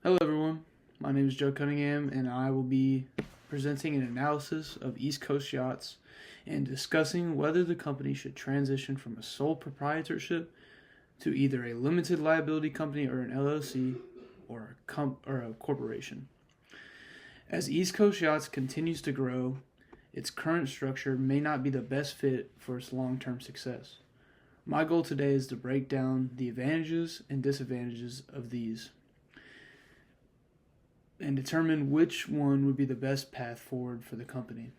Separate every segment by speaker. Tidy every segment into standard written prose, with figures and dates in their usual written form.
Speaker 1: Hello, everyone. My name is Joe Cunningham, and I will be presenting an analysis of East Coast Yachts and discussing whether the company should transition from a sole proprietorship to either a limited liability company or an LLC or a corporation. As East Coast Yachts continues to grow, its current structure may not be the best fit for its long-term success. My goal today is to break down the advantages and disadvantages of these and determine which one would be the best path forward for the company.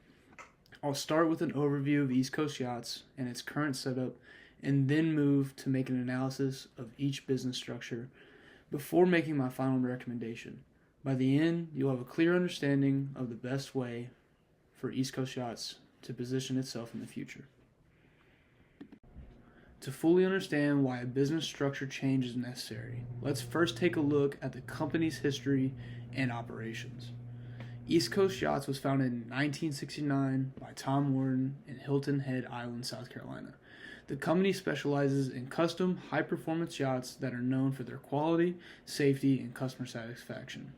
Speaker 1: I'll start with an overview of East Coast Yachts and its current setup, and then move to make an analysis of each business structure before making my final recommendation. By the end, you'll have a clear understanding of the best way for East Coast Yachts to position itself in the future. To fully understand why a business structure change is necessary, let's first take a look at the company's history and operations. East Coast Yachts was founded in 1969 by Tom Warren in Hilton Head Island, South Carolina. The company specializes in custom, high-performance yachts that are known for their quality, safety, and customer satisfaction.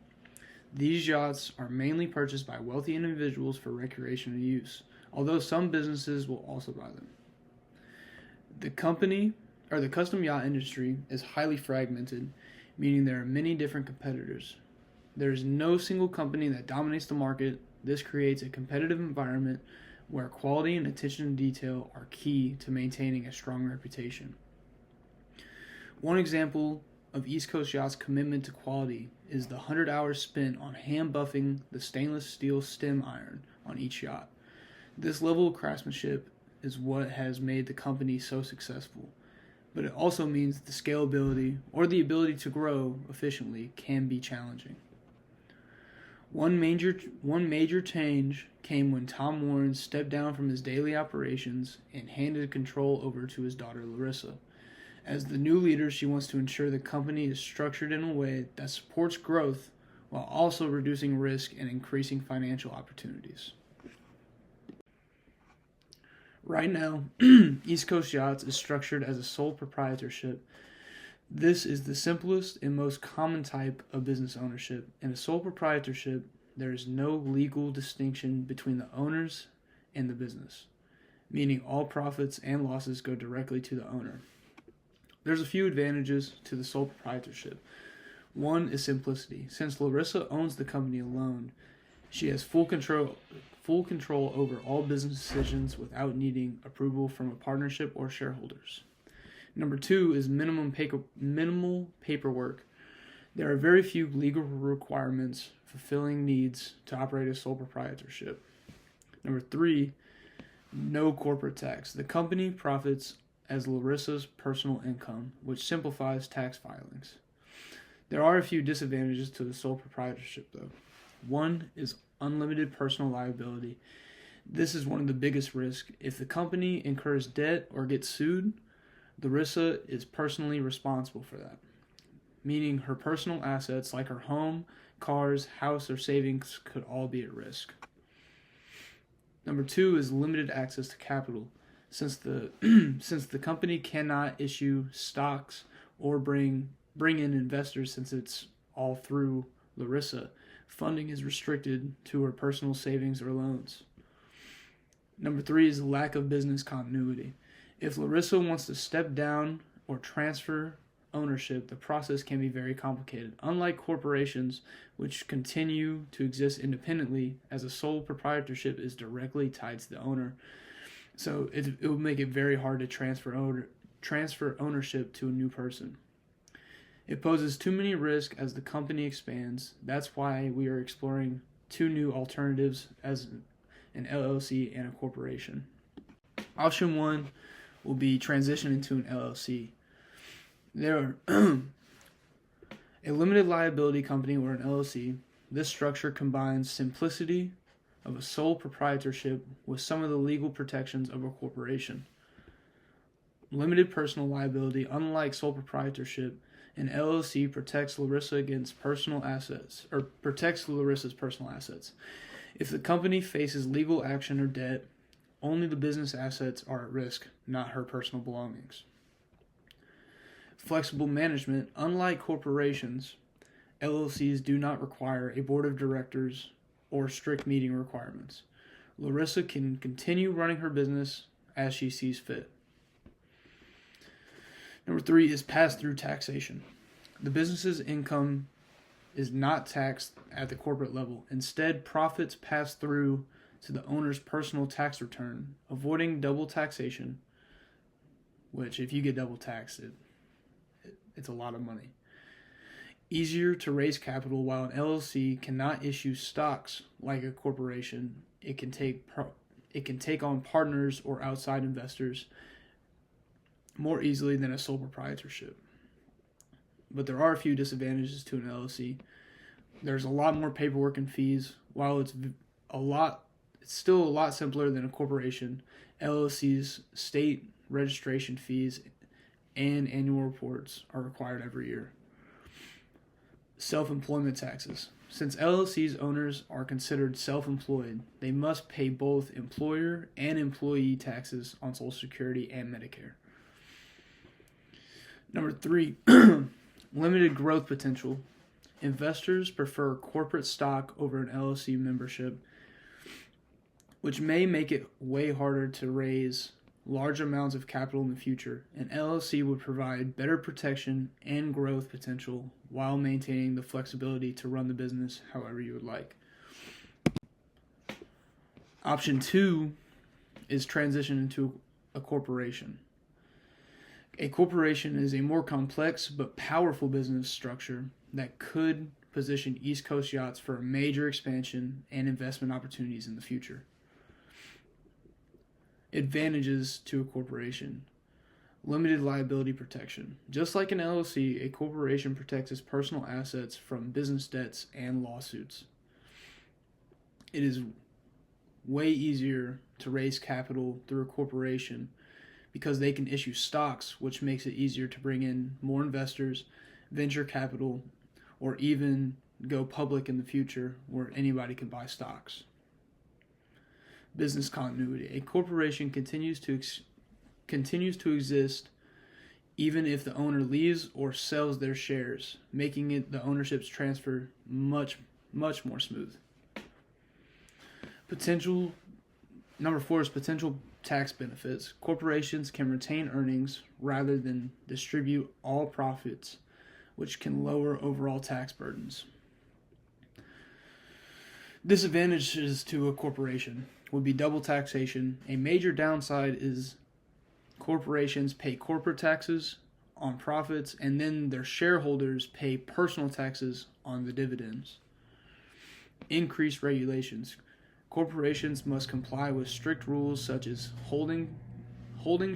Speaker 1: These yachts are mainly purchased by wealthy individuals for recreational use, although some businesses will also buy them. The custom yacht industry is highly fragmented, meaning there are many different competitors. There is no single company that dominates the market. This creates a competitive environment where quality and attention to detail are key to maintaining a strong reputation. One example of East Coast Yachts' commitment to quality is the 100 hours spent on hand buffing the stainless steel stem iron on each yacht. This level of craftsmanship is what has made the company so successful, but it also means the scalability or the ability to grow efficiently can be challenging. One major change came when Tom Warren stepped down from his daily operations and handed control over to his daughter Larissa. As the new leader, she wants to ensure the company is structured in a way that supports growth while also reducing risk and increasing financial opportunities. Right now, East Coast Yachts is structured as a sole proprietorship. This is the simplest and most common type of business ownership. In a sole proprietorship, there is no legal distinction between the owners and the business, meaning all profits and losses go directly to the owner. There's a few advantages to the sole proprietorship. One is simplicity. Since Larissa owns the company alone, she has full control over all business decisions without needing approval from a partnership or shareholders. Number two is minimal paperwork. There are very few legal requirements fulfilling needs to operate a sole proprietorship. Number three, no corporate tax. The company profits as Larissa's personal income, which simplifies tax filings. There are a few disadvantages to the sole proprietorship, though. One is unlimited personal liability. This is one of the biggest risks. If the company incurs debt or gets sued, Larissa is personally responsible for that, meaning her personal assets like her home, cars, house, or savings could all be at risk. Number two is limited access to capital. Since the company cannot issue stocks or bring in investors, since it's all through Larissa, funding is restricted to her personal savings or loans. Number three is lack of business continuity. If Larissa wants to step down or transfer ownership, the process can be very complicated. Unlike corporations, which continue to exist independently, as a sole proprietorship is directly tied to the owner, so it would make it very hard to transfer ownership to a new person. It poses too many risks as the company expands. That's why we are exploring two new alternatives as an LLC and a corporation. Option one will be transition into an LLC. There are a limited liability company or an LLC. This structure combines simplicity of a sole proprietorship with some of the legal protections of a corporation. Limited personal liability. Unlike sole proprietorship, an LLC protects Larissa's personal assets. If the company faces legal action or debt, only the business assets are at risk, not her personal belongings. Flexible management. Unlike corporations, LLCs do not require a board of directors or strict meeting requirements. Larissa can continue running her business as she sees fit. Number 3 is pass-through taxation. The business's income is not taxed at the corporate level. Instead, profits pass through to the owner's personal tax return, avoiding double taxation, which if you get double taxed, it's a lot of money. Easier to raise capital. While an LLC cannot issue stocks like a corporation, it can take on partners or outside investors more easily than a sole proprietorship. But there are a few disadvantages to an LLC. There's a lot more paperwork and fees. While it's still a lot simpler than a corporation. LLC's state registration fees and annual reports are required every year. Self-employment taxes. Since LLC's owners are considered self-employed, they must pay both employer and employee taxes on Social Security and Medicare. Number 3, limited growth potential. Investors prefer corporate stock over an LLC membership, which may make it way harder to raise large amounts of capital in the future. An LLC would provide better protection and growth potential while maintaining the flexibility to run the business however you would like. Option 2 is transition into a corporation. A corporation is a more complex but powerful business structure that could position East Coast Yachts for a major expansion and investment opportunities in the future. Advantages to a corporation. Limited liability protection. Just like an LLC, a corporation protects its personal assets from business debts and lawsuits. It is way easier to raise capital through a corporation because they can issue stocks, which makes it easier to bring in more investors, venture capital, or even go public in the future where anybody can buy stocks. Business continuity. A corporation continues to exist even if the owner leaves or sells their shares, making it the ownership's transfer much more smooth. Number 4 is potential tax benefits. Corporations can retain earnings rather than distribute all profits, which can lower overall tax burdens. Disadvantages to a corporation would be double taxation. A major downside is corporations pay corporate taxes on profits and then their shareholders pay personal taxes on the dividends. Increased regulations. Corporations must comply with strict rules such as holding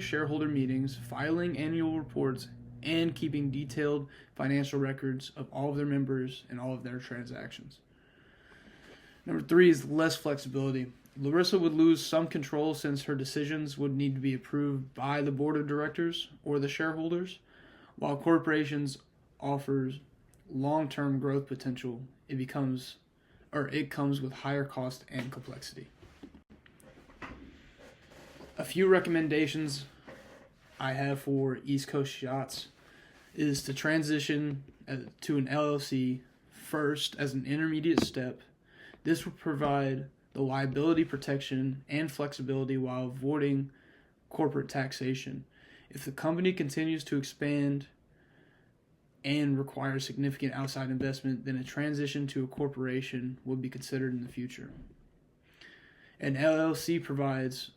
Speaker 1: shareholder meetings, filing annual reports, and keeping detailed financial records of all of their members and all of their transactions. Number 3 is less flexibility. Larissa would lose some control since her decisions would need to be approved by the board of directors or the shareholders. While corporations offers long-term growth potential, it comes with higher cost and complexity. A few recommendations I have for East Coast Yachts is to transition to an LLC first as an intermediate step. This will provide the liability protection and flexibility while avoiding corporate taxation. If the company continues to expand and requires significant outside investment, then a transition to a corporation would be considered in the future. An LLC provides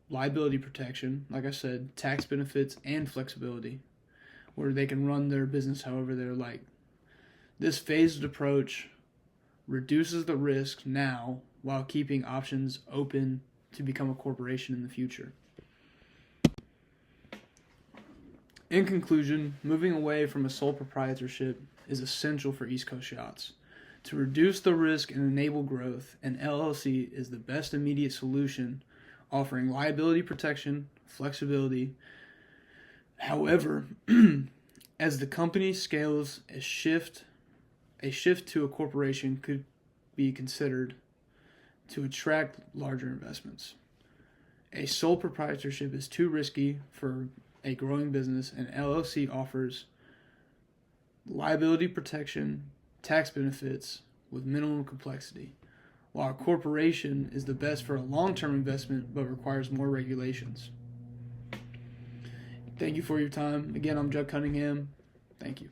Speaker 1: liability protection, like I said, tax benefits, and flexibility, where they can run their business however they're like. This phased approach reduces the risk now while keeping options open to become a corporation in the future. In conclusion, moving away from a sole proprietorship is essential for East Coast Yachts. To reduce the risk and enable growth, an LLC is the best immediate solution, offering liability protection, flexibility. However, as the company scales, a shift to a corporation could be considered to attract larger investments. A sole proprietorship is too risky for a growing business, and LLC offers liability protection, tax benefits with minimum complexity, while a corporation is the best for a long-term investment but requires more regulations. Thank you for your time. Again, I'm Judd Cunningham. Thank you.